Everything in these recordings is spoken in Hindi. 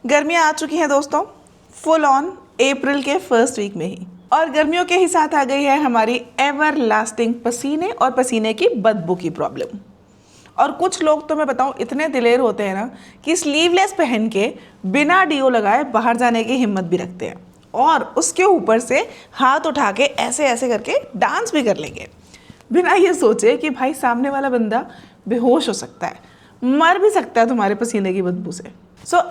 गर्मियाँ आ चुकी हैं दोस्तों, फुल ऑन अप्रैल के फर्स्ट वीक में ही। और गर्मियों के ही साथ आ गई है हमारी एवर लास्टिंग पसीने और पसीने की बदबू की प्रॉब्लम। और कुछ लोग तो मैं बताऊं इतने दिलेर होते हैं ना कि स्लीवलेस पहन के बिना डीओ लगाए बाहर जाने की हिम्मत भी रखते हैं, और उसके ऊपर से हाथ उठा के ऐसे ऐसे करके डांस भी कर लेंगे बिना ये सोचे कि भाई सामने वाला बंदा बेहोश हो सकता है, मर भी सकता है तुम्हारे पसीने की बदबू से।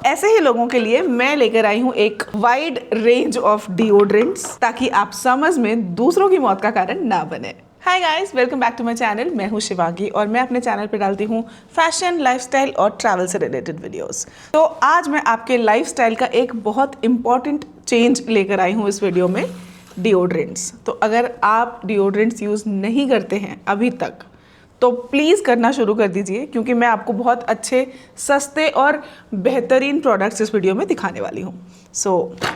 ऐसे ही लोगों के लिए मैं लेकर आई हूँ एक वाइड रेंज ऑफ डिओड्रेंट्स, ताकि आप समझ में दूसरों की मौत का कारण ना बने। Hi guys, welcome back to my channel. मैं हूँ शिवांगी और मैं अपने चैनल पर डालती हूँ फैशन, लाइफस्टाइल और ट्रैवल से रिलेटेड वीडियोस। तो आज मैं आपके लाइफस्टाइल का एक बहुत इंपॉर्टेंट चेंज लेकर आई हूँ इस वीडियो में, डिओड्रेंट्स। तो अगर आप डिओड्रेंट्स यूज़ नहीं करते हैं अभी तक तो प्लीज़ करना शुरू कर दीजिए, क्योंकि मैं आपको बहुत अच्छे, सस्ते और बेहतरीन प्रोडक्ट्स इस वीडियो में दिखाने वाली हूँ। So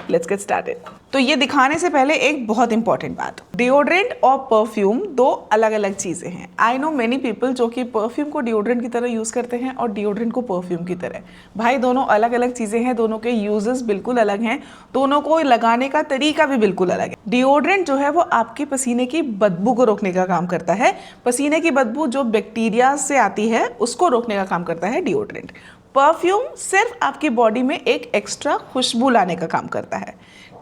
let's get started. तो ये दिखाने से पहले एक बहुत इंपॉर्टेंट बात, डिओड्रेंट और परफ्यूम दो अलग अलग चीज़ें हैं। आई नो मेनी पीपल जो कि परफ्यूम को डिओड्रेंट की तरह यूज़ करते हैं और डिओड्रेंट को परफ्यूम की तरह। भाई दोनों अलग अलग चीज़ें हैं, दोनों के यूजेस बिल्कुल अलग हैं, दोनों को लगाने का तरीका भी बिल्कुल अलग है। डिओड्रेंट जो है वो आपके पसीने की बदबू को रोकने का काम करता है। पसीने की बदबू जो बैक्टीरिया से आती है उसको रोकने का काम करता है डिओड्रेंट। परफ्यूम सिर्फ आपकी बॉडी में एक एक्स्ट्रा खुशबू लाने का काम करता है।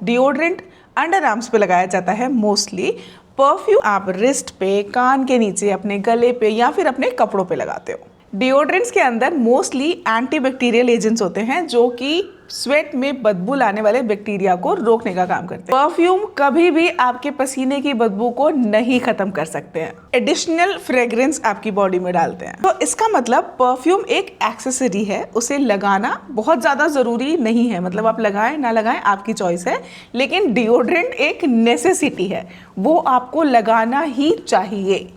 डिओड्रेंट अंडर आर्म्स पे लगाया जाता है मोस्टली। परफ्यूम आप रिस्ट पे, कान के नीचे, अपने गले पे या फिर अपने कपड़ों पे लगाते हो। डिओड्रेंट्स के अंदर मोस्टली एंटीबैक्टीरियल एजेंट्स होते हैं जो कि स्वेट में बदबू लाने वाले बैक्टीरिया को रोकने का काम करते हैं। परफ्यूम कभी भी आपके पसीने की बदबू को नहीं खत्म कर सकते हैं, एडिशनल फ्रेग्रेंस आपकी बॉडी में डालते हैं। तो इसका मतलब परफ्यूम एक एक्सेसरी है, उसे लगाना बहुत ज़्यादा ज़रूरी नहीं है। मतलब आप लगाएं ना लगाएं आपकी चॉइस है, लेकिन डिओड्रेंट एक नेसेसिटी है, वो आपको लगाना ही चाहिए।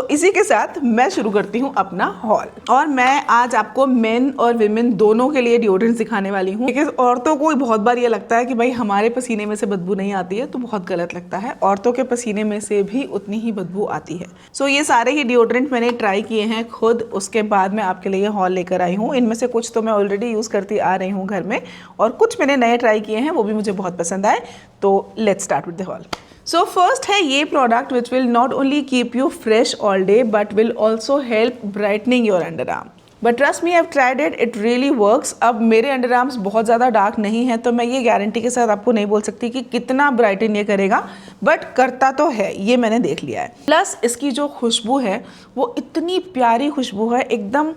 इसी के साथ मैं शुरू करती हूँ अपना हॉल। और मैं आज आपको मेन और विमेन दोनों के लिए डिओड्रेंट सिखाने वाली हूँ, क्योंकि औरतों को बहुत बार ये लगता है कि भाई हमारे पसीने में से बदबू नहीं आती है, तो बहुत गलत लगता है। औरतों के पसीने में से भी उतनी ही बदबू आती है। ये सारे ही डिओड्रेंट मैंने ट्राई किए हैं खुद, उसके बाद मैं आपके लिए हॉल लेकर आई हूँ। इनमें से कुछ तो मैं ऑलरेडी यूज़ करती आ रही हूँ घर में, और कुछ मैंने नए ट्राई किए हैं, वो भी मुझे बहुत पसंद आए। तो let's start with the hall. First है ये product which will not only keep you fresh all day but will also help brightening your under arm. But trust me, I have tried it, it really works. अब मेरे अंडर आर्म्स बहुत ज़्यादा डार्क नहीं है, तो मैं ये गारंटी के साथ आपको नहीं बोल सकती कि कितना ब्राइटन ये करेगा, बट करता तो है, ये मैंने देख लिया है। प्लस इसकी जो खुशबू है वो इतनी प्यारी खुशबू है, एकदम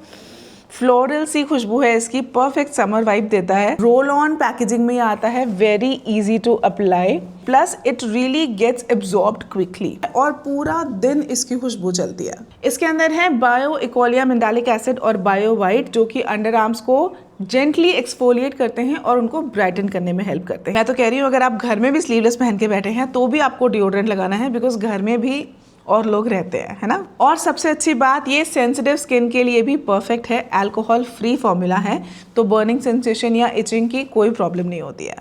फ्लोरल सी खुशबू है इसकी, परफेक्ट समर वाइब देता है। रोल ऑन पैकेजिंग में आता है, very easy to apply, plus it really gets absorbed quickly, और पूरा दिन इसकी खुशबू चलती है। इसके अंदर है बायो इकोलिया मिंडालिक एसिड और बायो वाइट, जो कि अंडर आर्म्स को जेंटली एक्सफोलिएट करते हैं और उनको ब्राइटन करने में हेल्प करते हैं। मैं तो कह रही हूँ अगर आप घर में भी स्लीवलेस पहन के बैठे हैं तो भी आपको डिओड्रेंट लगाना है, बिकॉज घर में भी और लोग रहते हैं, है ना। और सबसे अच्छी बात, ये सेंसिटिव स्किन के लिए भी परफेक्ट है। अल्कोहल फ्री फॉर्मूला है, तो बर्निंग सेंसेशन या इचिंग की कोई प्रॉब्लम नहीं होती है।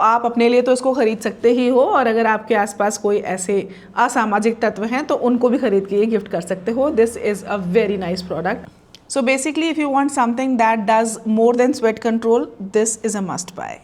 आप अपने लिए तो इसको खरीद सकते ही हो, और अगर आपके आसपास कोई ऐसे असामाजिक तत्व हैं तो उनको भी खरीद के ये गिफ्ट कर सकते हो। This is a very nice product. Basically if you want something that does more than sweat control, this is a must buy.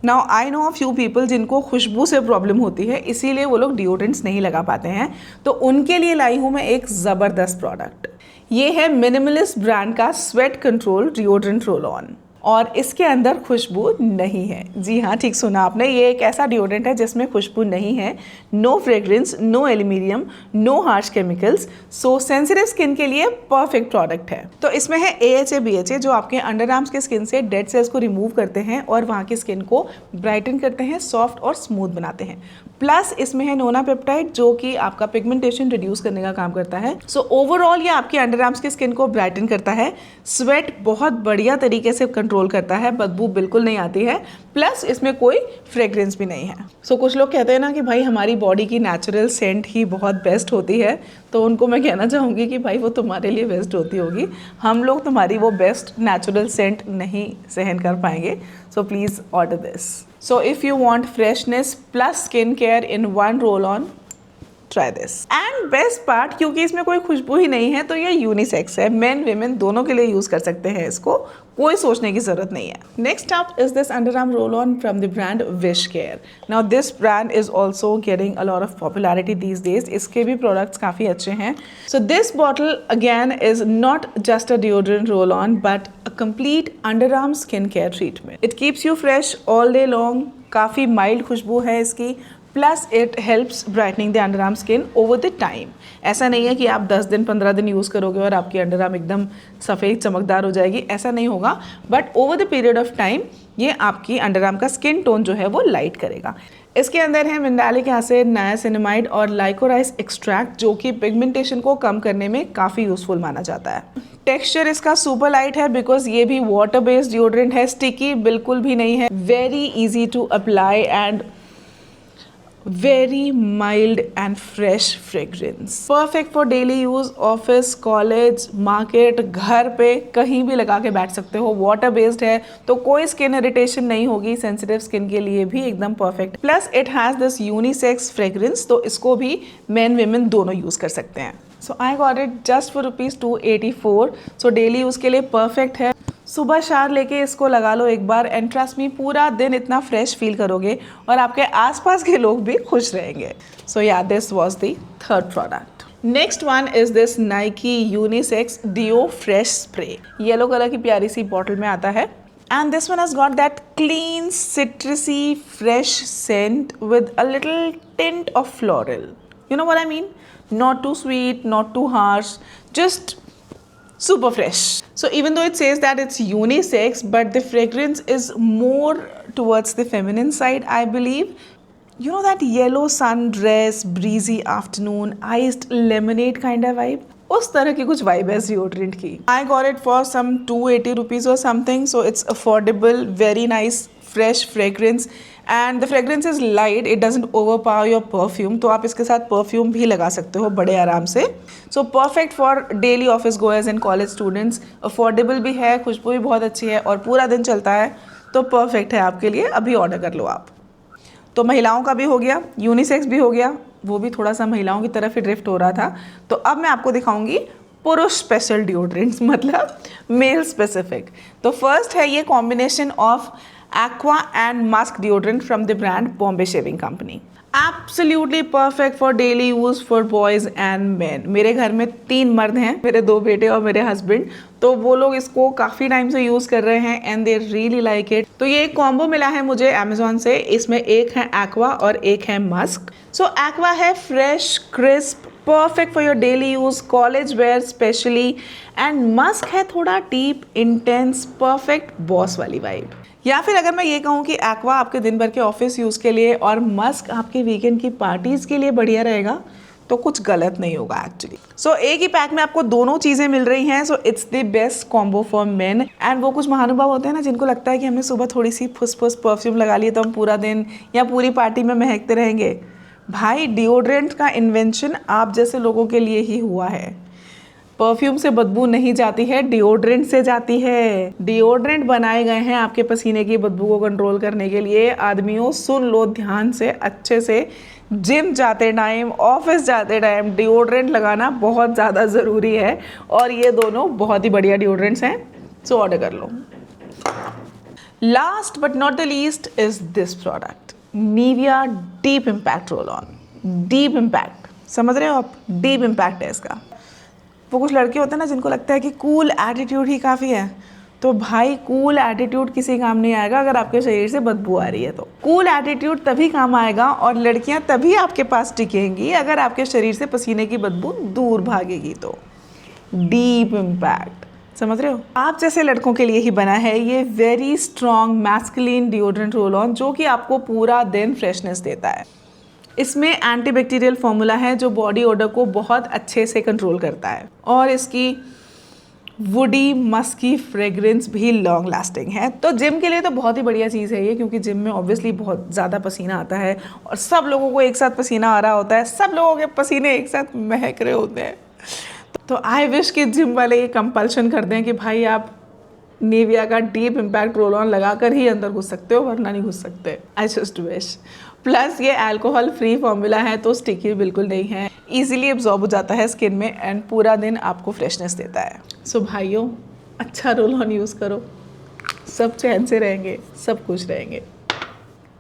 Now I know a few people जिनको खुशबू से प्रॉब्लम होती है, इसीलिए वो लोग डिओड्रेंट्स नहीं लगा पाते हैं, तो उनके लिए लाई हूँ मैं एक ज़बरदस्त प्रोडक्ट। ये है मिनिमलिस्ट ब्रांड का sweat control deodorant roll on, और इसके अंदर खुशबू नहीं है। जी हाँ, ठीक सुना आपने, ये एक ऐसा डिओड्रेंट है जिसमें खुशबू नहीं है। No fragrance, no aluminium, no harsh chemicals. Sensitive skin के लिए परफेक्ट प्रोडक्ट है। तो इसमें है AHA BHA, जो आपके अंडर आर्म्स के स्किन से डेड सेल्स को रिमूव करते हैं और वहाँ की स्किन को ब्राइटन करते हैं, सॉफ्ट और स्मूथ बनाते हैं। प्लस इसमें है नोना पेप्टाइड, जो कि आपका पिगमेंटेशन रिड्यूस करने का काम करता है। ओवरऑल ये आपके अंडर आर्म्स की स्किन को ब्राइटन करता है, स्वेट बहुत बढ़िया तरीके से कंट्रोल करता है, बदबू बिल्कुल नहीं आती है, प्लस इसमें कोई फ्रेग्रेंस भी नहीं है। कुछ लोग कहते हैं ना कि भाई हमारी बॉडी की नेचुरल सेंट ही बहुत बेस्ट होती है, तो उनको मैं कहना चाहूँगी कि भाई वो तुम्हारे लिए बेस्ट होती होगी, हम लोग तुम्हारी वो बेस्ट नेचुरल सेंट नहीं सहन कर पाएंगे। Please order this. If you want freshness plus skin care in one roll on, try this. And best part, क्योंकि इसमें कोई खुशबू ही नहीं है तो ये यूनिसेक्स है, मेन विमेन दोनों के लिए यूज कर सकते हैं इसको, कोई सोचने की जरूरत नहीं है। Next up is this under arm roll on from the brand wish care. Now this brand is also getting a lot of popularity these days, इसके भी प्रोडक्ट्स काफी अच्छे हैं। So this bottle again is not just a deodorant roll on but a complete under arm skin care treatment. It keeps you fresh all day long, काफी माइल्ड खुशबू है इसकी, plus it helps brightening the under arm skin over the time. ऐसा नहीं है कि आप 10 दिन 15 दिन यूज़ करोगे और आपकी अंडर आर्म एकदम सफ़ेद चमकदार हो जाएगी, ऐसा नहीं होगा, but over the period of time ये आपकी अंडर आर्म का स्किन टोन जो है वो लाइट करेगा। इसके अंदर है मिनरलिक एसिड, नायासिनामाइड और लाइकोराइस एक्सट्रैक्ट, जो कि पिगमेंटेशन को कम करने में काफ़ी यूजफुल माना जाता है। टेक्सचर इसका सुपर लाइट है बिकॉज ये भी वाटर बेस्ड डिओड्रेंट है, स्टिकी बिल्कुल भी नहीं है, very easy to apply and very mild and fresh fragrance, perfect for daily use, office, college, market, घर पे कहीं भी लगा के बैठ सकते हो। वाटर बेस्ड है तो कोई स्किन इरिटेशन नहीं होगी, सेंसिटिव स्किन के लिए भी एकदम perfect. Plus it has this unisex fragrance, तो इसको भी मेन विमेन दोनों यूज़ कर सकते हैं। So I got it just for ₹284। So daily use के लिए परफेक्ट है। सुबह शार लेके इसको लगा लो एक बार एंड ट्रस्ट मी, पूरा दिन इतना फ्रेश फील करोगे और आपके आसपास के लोग भी खुश रहेंगे। So yeah this was the third product. Next one is this Nike unisex deo fresh spray. Yellow colour की प्यारी सी बॉटल में आता है and this one has got that clean citrusy fresh scent with a little tint of floral. You know what I mean? Not too sweet, not too harsh, just super fresh. So even though it says that it's unisex, but the fragrance is more towards the feminine side, I believe. You know that yellow sundress, breezy afternoon, iced lemonade kind of vibe? उस तरह की कुछ वाइब है डिओड्रेंट की। I got it for some ₹280 और something, so it's affordable, very nice fresh fragrance and the fragrance is light, it doesn't overpower your perfume, तो आप इसके साथ परफ्यूम भी लगा सकते हो बड़े आराम से। So perfect for daily office goers and college students, affordable भी है, खुशबू भी बहुत अच्छी है और पूरा दिन चलता है, तो परफेक्ट है आपके लिए। अभी ऑर्डर कर लो आप। तो महिलाओं का भी हो गया, यूनिसेक्स भी हो गया, वो भी थोड़ा सा महिलाओं की तरफ ही ड्रिफ्ट हो रहा था। तो अब मैं आपको दिखाऊंगी पुरुष स्पेशल डिओड्रेंट्स, मतलब मेल स्पेसिफिक। तो फर्स्ट है ये combination of aqua and Musk deodorant from the brand Bombay shaving company. Absolutely perfect for daily use for boys and man. मेरे घर में 3 मर्द हैं, मेरे 2 बेटे और मेरे हस्बैंड, तो वो लोग इसको काफ़ी टाइम से यूज़ कर रहे हैं and they really like it. तो ये एक कॉम्बो मिला है मुझे अमेजोन से, इसमें एक है एक्वा और एक है मस्क। सो एक्वा है fresh crisp, perfect for your daily use, college wear specially, and musk है थोड़ा डीप इंटेंस, परफेक्ट बॉस वाली वाइब। या फिर अगर मैं ये कहूँ कि एक्वा आपके दिन भर के ऑफिस यूज़ के लिए और मस्क आपके वीकेंड की पार्टीज़ के लिए बढ़िया रहेगा, तो कुछ गलत नहीं होगा एक्चुअली। सो एक ही पैक में आपको दोनों चीज़ें मिल रही हैं, so it's the best combo for main. And वो कुछ महानुभाव होते हैं ना जिनको लगता है कि हमने सुबह थोड़ी सी फुस परफ्यूम लगा लिया तो हम पूरा दिन या पूरी पार्टी में महकते रहेंगे। भाई डिओड्रेंट का इन्वेंशन आप जैसे लोगों के लिए ही हुआ है। परफ्यूम से बदबू नहीं जाती है, डिओड्रेंट से जाती है। डिओड्रेंट बनाए गए हैं आपके पसीने की बदबू को कंट्रोल करने के लिए। आदमियों सुन लो ध्यान से, अच्छे से, जिम जाते टाइम, ऑफिस जाते टाइम डिओड्रेंट लगाना बहुत ज़्यादा ज़रूरी है और ये दोनों बहुत ही बढ़िया डिओड्रेंट्स हैं, सो ऑर्डर कर लो। Last but not the least is this product, Nivea deep impact roll on. Deep impact, समझ रहे हो आप? डीप इम्पैक्ट है इसका। वो कुछ लड़के होते हैं ना जिनको लगता है कि कूल एटीट्यूड ही काफ़ी है, तो भाई कूल एटीट्यूड किसी काम नहीं आएगा अगर आपके शरीर से बदबू आ रही है। तो कूल एटीट्यूड तभी काम आएगा और लड़कियां तभी आपके पास टिकेंगी अगर आपके शरीर से पसीने की बदबू दूर भागेगी। तो डीप इम्पैक्ट, समझ रहे हो? आप जैसे लड़कों के लिए ही बना है ये very strong masculine deodorant roll on, जो कि आपको पूरा दिन फ्रेशनेस देता है। इसमें एंटीबैक्टीरियल फॉर्मूला है जो बॉडी ओडर को बहुत अच्छे से कंट्रोल करता है और इसकी वुडी मस्की फ्रेग्रेंस भी लॉन्ग लास्टिंग है। तो जिम के लिए तो बहुत ही बढ़िया चीज़ है ये, क्योंकि जिम में ऑब्वियसली बहुत ज़्यादा पसीना आता है और सब लोगों को एक साथ पसीना आ रहा होता है, सब लोगों के पसीने एक साथ महक रहे होते हैं। तो आई विश कि जिम वाले ये कंपल्शन कर दें कि भाई आप निविया का डीप इम्पैक्ट रोल ऑन लगाकर ही अंदर घुस सकते हो, वरना नहीं घुस सकते। I just wish. प्लस ये अल्कोहल फ्री फॉर्मूला है तो स्टिकी बिल्कुल नहीं है, इजीली एब्जॉर्ब हो जाता है स्किन में एंड पूरा दिन आपको फ्रेशनेस देता है। सो भाइयों, अच्छा रोल ऑन यूज़ करो, सब चैन से रहेंगे, सब खुश रहेंगे।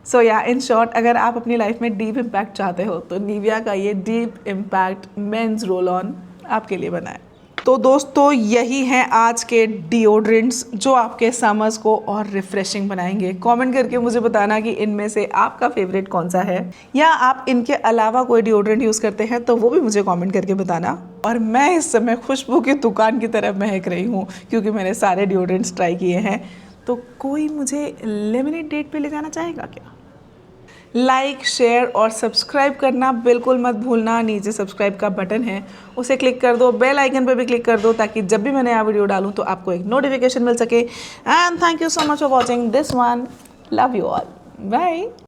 सो या इन शॉर्ट, अगर आप अपनी लाइफ में डीप इम्पैक्ट चाहते हो तो निविया का ये deep impact men's roll on आपके लिए बना है। तो दोस्तों, यही हैं आज के डिओड्रेंट्स जो आपके समर्स को और रिफ्रेशिंग बनाएंगे। कमेंट करके मुझे बताना कि इनमें से आपका फेवरेट कौन सा है, या आप इनके अलावा कोई डिओड्रेंट यूज़ करते हैं तो वो भी मुझे कमेंट करके बताना। और मैं इस समय खुशबू की दुकान की तरफ महक रही हूँ क्योंकि मैंने सारे डिओड्रेंट्स ट्राई किए हैं। तो कोई मुझे लेमिनेट डेट पे ले जाना चाहेगा क्या? लाइक, शेयर और सब्सक्राइब करना बिल्कुल मत भूलना। नीचे सब्सक्राइब का बटन है, उसे क्लिक कर दो, बेल आइकन पे भी क्लिक कर दो ताकि जब भी मैं नया वीडियो डालूं तो आपको एक नोटिफिकेशन मिल सके। And thank you so much for watching this one. Love you all. Bye.